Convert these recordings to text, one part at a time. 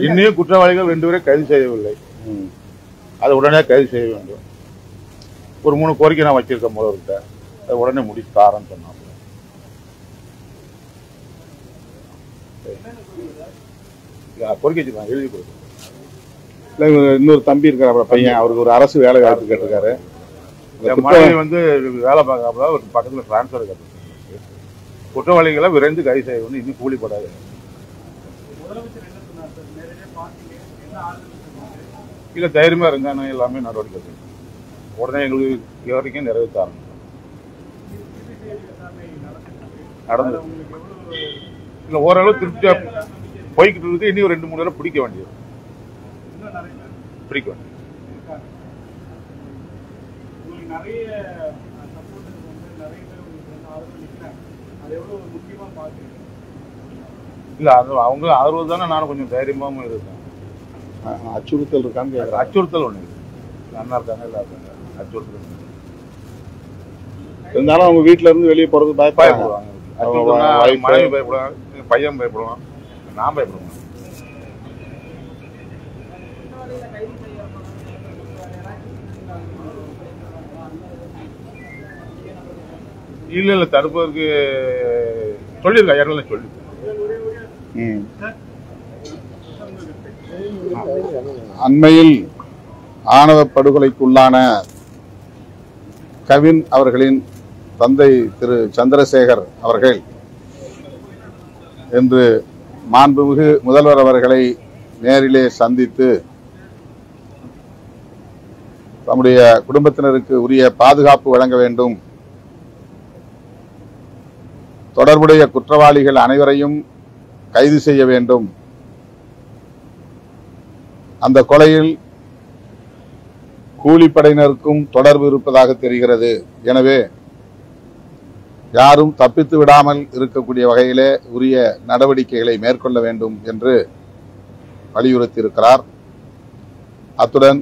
இன்னும் குற்றவாளிகள் 2 பேரை கைது செய்யவில்லை. அதை உடனே கைது செய்ய வேண்டும். ஒரு 3 கோரிக்கை நான் வச்சிருக்கேன் முதல்கிட்ட, அதை உடனே முடிச்சு தாரன்னு சொன்னாங்க. கோரிக்கை வச்சிருக்காங்க, எழுதி கொடுக்கும். இன்னொரு தம்பி இருக்காரு பையன், அவருக்கு ஒரு அரசு வேலை வாய்ப்பு கேட்டிருக்காரு. மனைவி வந்து வேலை பார்க்காம ஒரு பக்கத்தில் டிரான்ஸ்ஃபர் கட்டு. குற்றவாளிகளை விரைந்து கைது செய்ய வேண்டும். இன்னும் கூலிப்படாது. இல்லை தைரியமா இருங்க, எல்லாமே நடவடிக்கை எடுக்கணும். உடனே எங்களுக்கு இது வரைக்கும் நிறைவேற்ற நடந்து இல்லை, ஓரளவு திருப்தியா போய்கிட்டு இருக்கு. இனி ஒரு 2-3 நேரம் பிடிக்க வேண்டியது. இல்ல அவங்க ஆதரவு தானே. நானும் கொஞ்சம் தைரியமாவும் இருக்கேன். அச்சுறுத்தல் இருக்கான்னு கேட்குறேன். அச்சுறுத்தல் ஒண்ணு அண்ணா இருக்காங்க, இல்ல இருக்காங்க. அச்சுறுத்தல் இருந்தாலும் அவங்க வீட்டுல இருந்து வெளியே போறது பயப்படுவாங்க. மனைவி பயப்படுவாங்க, பையன் பயப்படுவான், நான் பயப்படுவேன். இல்ல தடுப்பதற்கு சொல்லியிருக்கா, யாரும் சொல்லி. அண்மையில் ஆணவ படுகொலைக்குள்ளான கவின் அவர்களின் தந்தை திரு சந்திரசேகர் அவர்கள் இன்று மாண்புமிகு முதல்வர் அவர்களை நேரிலே சந்தித்து தம்முடைய குடும்பத்தினருக்கு உரிய பாதுகாப்பு வழங்க வேண்டும், தொடர்புடைய குற்றவாளிகள் அனைவரையும் கைது செய்ய வேண்டும், அந்த கொலையில் கூலிப்படையினருக்கும் தொடர்பு இருப்பதாக தெரிகிறது, எனவே யாரும் தப்பித்து விடாமல் இருக்கக்கூடிய வகையிலே உரிய நடவடிக்கைகளை மேற்கொள்ள வேண்டும் என்று வலியுறுத்தியிருக்கிறார். அத்துடன்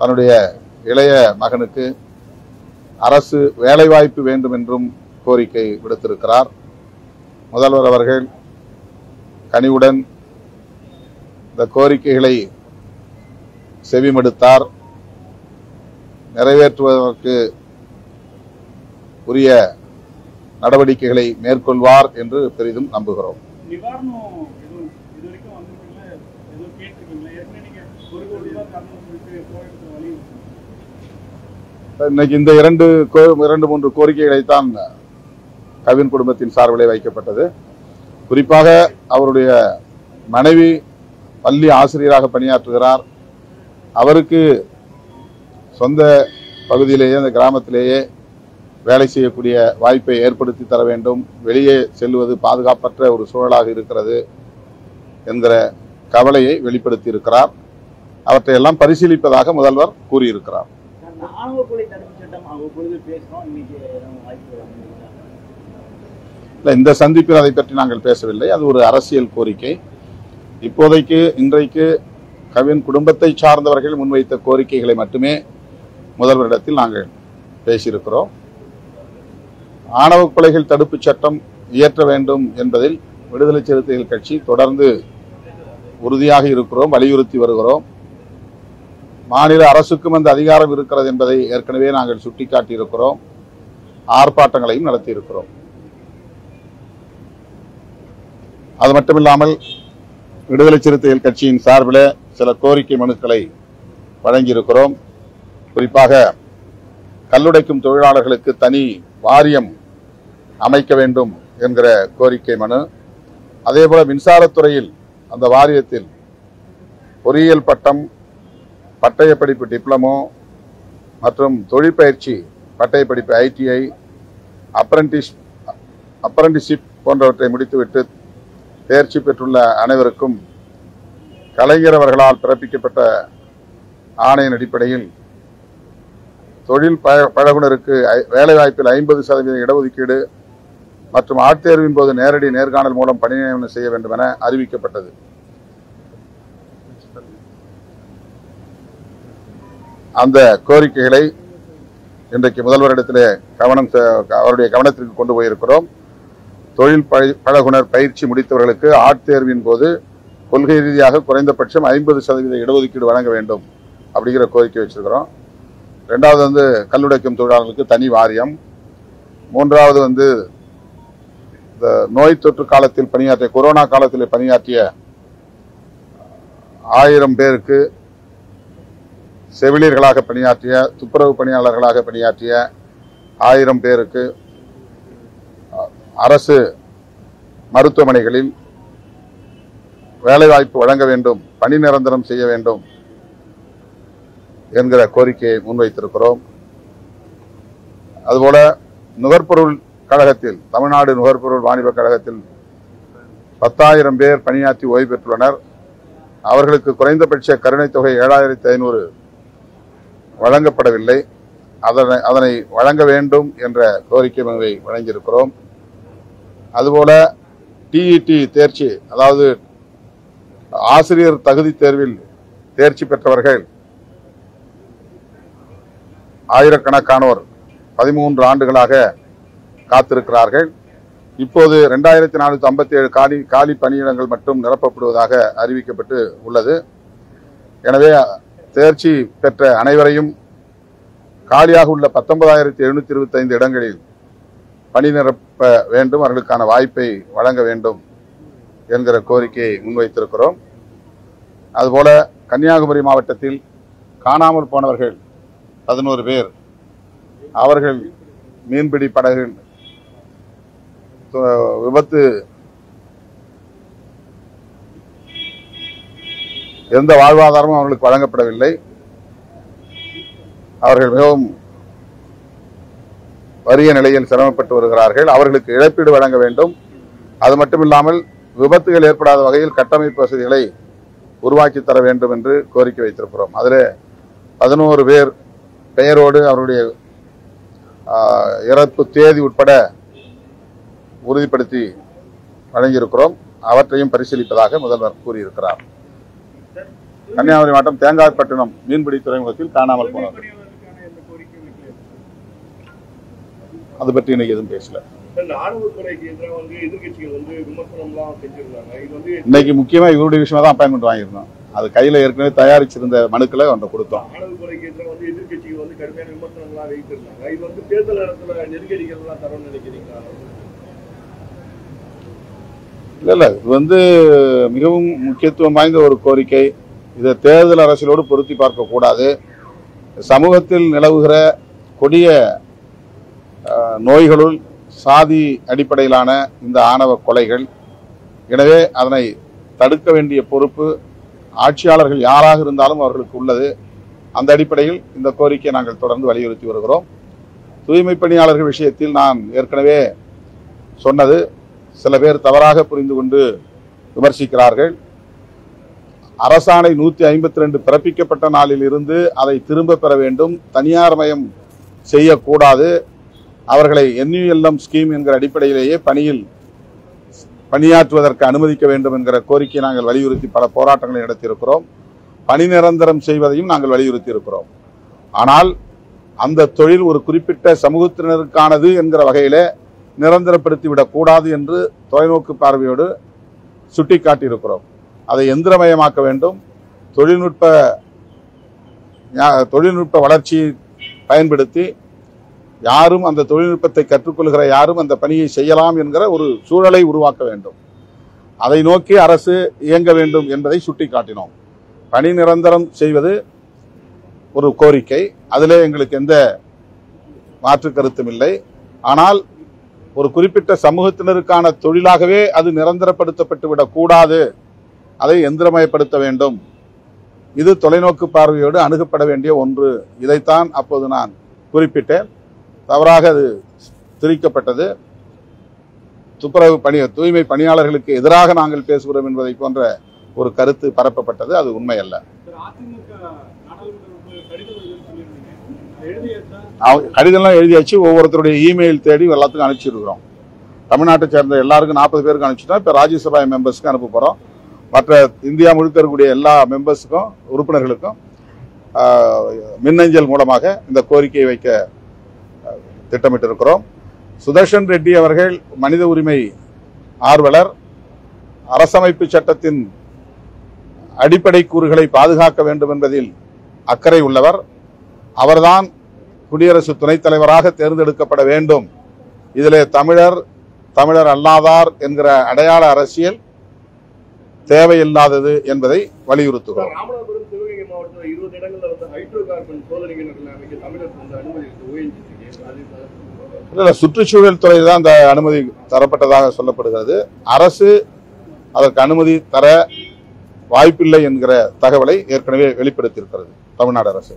தன்னுடைய இளைய மகனுக்கு அரசு வேலைவாய்ப்பு வேண்டும் என்றும் கோரிக்கை விடுத்திருக்கிறார். முதல்வர் அவர்கள் கனிவுடன் இந்த கோரிக்கைகளை செவிமடுத்தார், நிறைவேற்றுவதற்கு உரிய நடவடிக்கைகளை மேற்கொள்வார் என்று பெரிதும் நம்புகிறோம். இன்னைக்கு இந்த 2-3 கோரிக்கைகளைத்தான் கவின் குடும்பத்தின் சார்பிலே வைக்கப்பட்டது. குறிப்பாக அவருடைய மனைவி பள்ளி ஆசிரியராக பணியாற்றுகிறார். அவருக்கு சொந்த பகுதியிலேயே, அந்த கிராமத்திலேயே வேலை செய்யக்கூடிய வாய்ப்பை ஏற்படுத்தி தர வேண்டும். வெளியே செல்வது பாதுகாப்பற்ற ஒரு சூழலாக இருக்கிறது என்கிற கவலையை வெளிப்படுத்தி இருக்கிறார். அவற்றை எல்லாம் பரிசீலிப்பதாக முதல்வர் கூறியிருக்கிறார். இந்த சந்திப்பில் அதை பற்றி நாங்கள் பேசவில்லை. அது ஒரு அரசியல் கோரிக்கை. இப்போதைக்கு இன்றைக்கு கவின் குடும்பத்தை சார்ந்தவர்கள் முன்வைத்த கோரிக்கைகளை மட்டுமே முதல்வரிடத்தில் நாங்கள் பேசியிருக்கிறோம். ஆணவ கொலைகள் தடுப்பு சட்டம் இயற்ற வேண்டும் என்பதில் விடுதலை சிறுத்தைகள் கட்சி தொடர்ந்து உறுதியாக இருக்கிறோம், வலியுறுத்தி வருகிறோம். மாநில அரசுக்கும் அந்த அதிகாரம் இருக்கிறது என்பதை ஏற்கனவே நாங்கள் சுட்டிக்காட்டியிருக்கிறோம். ஆர்ப்பாட்டங்களையும் நடத்தியிருக்கிறோம். அது மட்டுமில்லாமல் விடுதலை சிறுத்தைகள் கட்சியின் சார்பில் சில கோரிக்கை மனுக்களை வழங்கியிருக்கிறோம். குறிப்பாக கல்லுடைக்கும் தொழிலாளர்களுக்கு தனி வாரியம் அமைக்க வேண்டும் என்கிற கோரிக்கை மனு, அதேபோல மின்சாரத்துறையில் அந்த வாரியத்தில் பொறியியல் பட்டம், பட்டயப்படிப்பு டிப்ளமோ மற்றும் தொழிற்பயிற்சி பட்டயப்படிப்பு ITI, அப்ரண்டிஸ்ஷிப் போன்றவற்றை முடித்துவிட்டு தேர்ச்சி பெற்றுள்ள அனைவருக்கும் கலைஞர் அவர்களால் பிறப்பிக்கப்பட்ட ஆணையின் அடிப்படையில் தொழில் பழகுனருக்கு வேலைவாய்ப்பில் 50% இடஒதுக்கீடு மற்றும் ஆட்தேர்வின் போது நேரடி நேர்காணல் மூலம் பணி நியமனம் செய்ய வேண்டும் என அறிவிக்கப்பட்டது. அந்த கோரிக்கைகளை இன்றைக்கு முதல்வரிடத்திலே அவருடைய கவனத்திற்கு கொண்டு போயிருக்கிறோம். தொழில் பழகுனர் பயிற்சி முடித்தவர்களுக்கு ஆட்தேர்வின் போது கொள்கை ரீதியாக குறைந்தபட்சம் 50% இடஒதுக்கீடு வழங்க வேண்டும் அப்படிங்கிற கோரிக்கை வச்சிருக்கிறோம். ரெண்டாவது வந்து கல்லுடைக்கும் தொழிலாளர்களுக்கு தனி வாரியம். மூன்றாவது வந்து இந்த நோய் தொற்று காலத்தில் பணியாற்றிய கொரோனா காலத்தில் பணியாற்றிய 1000 பேருக்கு செவிலியர்களாக பணியாற்றிய துப்புரவு பணியாளர்களாக பணியாற்றிய 1000 பேருக்கு அரசு மருத்துவமனைகளில் வேலைவாய்ப்பு வழங்க வேண்டும், பணி நிரந்தரம் செய்ய வேண்டும் என்கிற கோரிக்கையை முன்வைத்திருக்கிறோம். அதுபோல நுகர்பொருள் கழகத்தில், தமிழ்நாடு நுகர்பொருள் வாணிப கழகத்தில் 10,000 பேர் பணியாற்றி ஓய்வு பெற்றுள்ளனர். அவர்களுக்கு குறைந்தபட்ச கருணைத் தொகை 7,500 வழங்கப்படவில்லை. அதனை வழங்க வேண்டும் என்ற கோரிக்கை மனுவை வழங்கியிருக்கிறோம். அதுபோல டிஇடி தேர்ச்சி, அதாவது ஆசிரியர் தகுதி தேர்வில் தேர்ச்சி பெற்றவர்கள் ஆயிரக்கணக்கானோர் 13 ஆண்டுகளாக காத்திருக்கிறார்கள். இப்போது 2457 காலி பணியிடங்கள் மட்டும் நிரப்பப்படுவதாக அறிவிக்கப்பட்டு உள்ளது. எனவே தேர்ச்சி பெற்ற அனைவரையும் காலியாக உள்ள 19,725 இடங்களில் பணி நிரப்ப வேண்டும், அவர்களுக்கான வாய்ப்பை வழங்க வேண்டும் என்கிற கோரிக்கையை முன்வைத்திருக்கிறோம். அதுபோல கன்னியாகுமரி மாவட்டத்தில் காணாமல் போனவர்கள் 11 பேர், அவர்கள் மீன்பிடி படகுகள் விபத்து எந்த வாழ்வாதாரமும் அவர்களுக்கு வழங்கப்படவில்லை. அவர்கள் மிகவும் வறிய நிலையில் சிரமப்பட்டு வருகிறார்கள். அவர்களுக்கு இழப்பீடு வழங்க வேண்டும். அது மட்டுமில்லாமல் விபத்துகள் ஏற்படாத வகையில் கட்டமைப்பு வசதிகளை உருவாக்கி தர வேண்டும் என்று கோரிக்கை வைத்திருக்கிறோம். அதில் 11 பேர் பெயரோடு அவருடைய இறப்பு தேதி உட்பட உறுதிப்படுத்தி வழங்கியிருக்கிறோம். அவற்றையும் பரிசீலிப்பதாக முதல்வர் கூறியிருக்கிறார். கன்னியாகுமரி மாவட்டம் தேங்காய்பட்டினம் மீன்பிடி துறைமுகத்தில் காணாமல் போனவர், அது பற்றி இன்னைக்கு எதுவும் பேசல. இன்னைக்கு முக்கியமா இவருடைய விஷயமா தான் அப்பாயின்மெண்ட் வாங்கியிருந்தோம். அது கையில ஏற்கனவே தயாரிச்சிருந்த மனுக்களை அவன் கொடுத்தோம். இல்ல இது வந்து மிகவும் முக்கியத்துவம் வாய்ந்த ஒரு கோரிக்கை. இதை தேர்தல் அரசியலோடு பொருத்தி பார்க்க கூடாது. சமூகத்தில் நிலவுகிற கொடிய நோய்களுள் சாதி அடிப்படையிலான இந்த ஆணவ கொலைகள். எனவே அதனை தடுக்க வேண்டிய பொறுப்பு ஆட்சியாளர்கள் யாராக இருந்தாலும் அவர்களுக்கு உள்ளது. அந்த அடிப்படையில் இந்த கோரிக்கையை நாங்கள் தொடர்ந்து வலியுறுத்தி வருகிறோம். தூய்மை பணியாளர்கள் விஷயத்தில் நான் ஏற்கனவே சொன்னது, சில பேர் தவறாக புரிந்து கொண்டு விமர்சிக்கிறார்கள். அரசாணை 152 பிறப்பிக்கப்பட்ட நாளில் இருந்து அதை திரும்ப பெற வேண்டும், தனியார் மயம் செய்யக்கூடாது, அவர்களை NULM ஸ்கீம் என்கிற அடிப்படையிலேயே பணியில் பணியாற்றுவதற்கு அனுமதிக்க வேண்டும் என்கிற கோரிக்கையை நாங்கள் வலியுறுத்தி பல போராட்டங்களை நடத்தியிருக்கிறோம். பணி நிரந்தரம் செய்வதையும் நாங்கள் வலியுறுத்தி இருக்கிறோம். ஆனால் அந்த தொழில் ஒரு குறிப்பிட்ட சமூகத்தினருக்கானது என்கிற வகையிலே நிரந்தரப்படுத்திவிடக் கூடாது என்று தொலைநோக்கு பார்வையோடு சுட்டிக்காட்டியிருக்கிறோம். அதை எந்திரமயமாக்க வேண்டும். தொழில்நுட்ப வளர்ச்சியை பயன்படுத்தி யாரும் அந்த தொழில்நுட்பத்தை கற்றுக்கொள்கிற யாரும் அந்த பணியை செய்யலாம் என்கிற ஒரு சூழலை உருவாக்க வேண்டும். அதை நோக்கி அரசு இயங்க வேண்டும் என்பதை சுட்டிக்காட்டினோம். பணி நிரந்தரம் செய்வது ஒரு கோரிக்கை, அதிலே எங்களுக்கு எந்த மாற்று கருத்தும் இல்லை. ஆனால் ஒரு குறிப்பிட்ட சமூகத்தினருக்கான தொழிலாகவே அது நிரந்தரப்படுத்தப்பட்டு விடக்கூடாது, அதை எந்திரமயப்படுத்த வேண்டும். இது தொலைநோக்கு பார்வையோடு அணுகப்பட வேண்டிய ஒன்று. இதைத்தான் அப்போது நான் குறிப்பிட்டேன். தவறாக அது திரிக்கப்பட்டது. தூய்மை பணியாளர்களுக்கு எதிராக நாங்கள் பேசுகிறோம் என்பதை போன்ற ஒரு கருத்து பரப்பப்பட்டது. அது உண்மை அல்ல. கடிதம்லாம் எழுதியாச்சு. ஒவ்வொருத்தருடைய இமெயில் தேடி எல்லாத்துக்கும் அனுப்பிச்சிருக்கிறோம். தமிழ்நாட்டை சேர்ந்த எல்லாருக்கும் 40 பேருக்கு அனுப்பிச்சிட்டோம். இப்போ ராஜ்யசபா மெம்பர்ஸ்க்கு அனுப்ப போகிறோம். மற்ற இந்தியா முழுக்க இருக்கக்கூடிய எல்லா மெம்பர்ஸுக்கும், உறுப்பினர்களுக்கும் மின்னஞ்சல் மூலமாக இந்த கோரிக்கையை வைக்க திட்டமிட்டிருக்கிறோம். சுதர்ஷன் ரெட்டி அவர்கள் மனித உரிமை ஆர்வலர், அரசமைப்பு சட்டத்தின் அடிப்படை கூறுகளை பாதுகாக்க வேண்டும் என்பதில் அக்கறை உள்ளவர். அவர்தான் குடியரசு துணைத் தலைவராக தேர்ந்தெடுக்கப்பட வேண்டும். இதிலே தமிழர் அல்லாதார் என்கிற அடையாள அரசியல் தேவையில்லாதது என்பதை வலியுறுத்துகிறோம். ராமநாதபுரம் சிவகங்கை மாவட்டத்தில் 20 இடங்களில் வந்து ஹைட்ரோ கார்பன் சோதனை கிணறுகளை அமைக்க தமிழருக்கு வந்து அனுமதி இல்ல, சுற்றுச்சூழல் துறை தான் அந்த அனுமதி தரப்பட்டதாக சொல்லப்படுகிறது. அரசு அதற்கு அனுமதி தர வாய்ப்பில்லை என்கிற தகவலை ஏற்கனவே வெளிப்படுத்தியிருக்கிறது தமிழ்நாடு அரசு.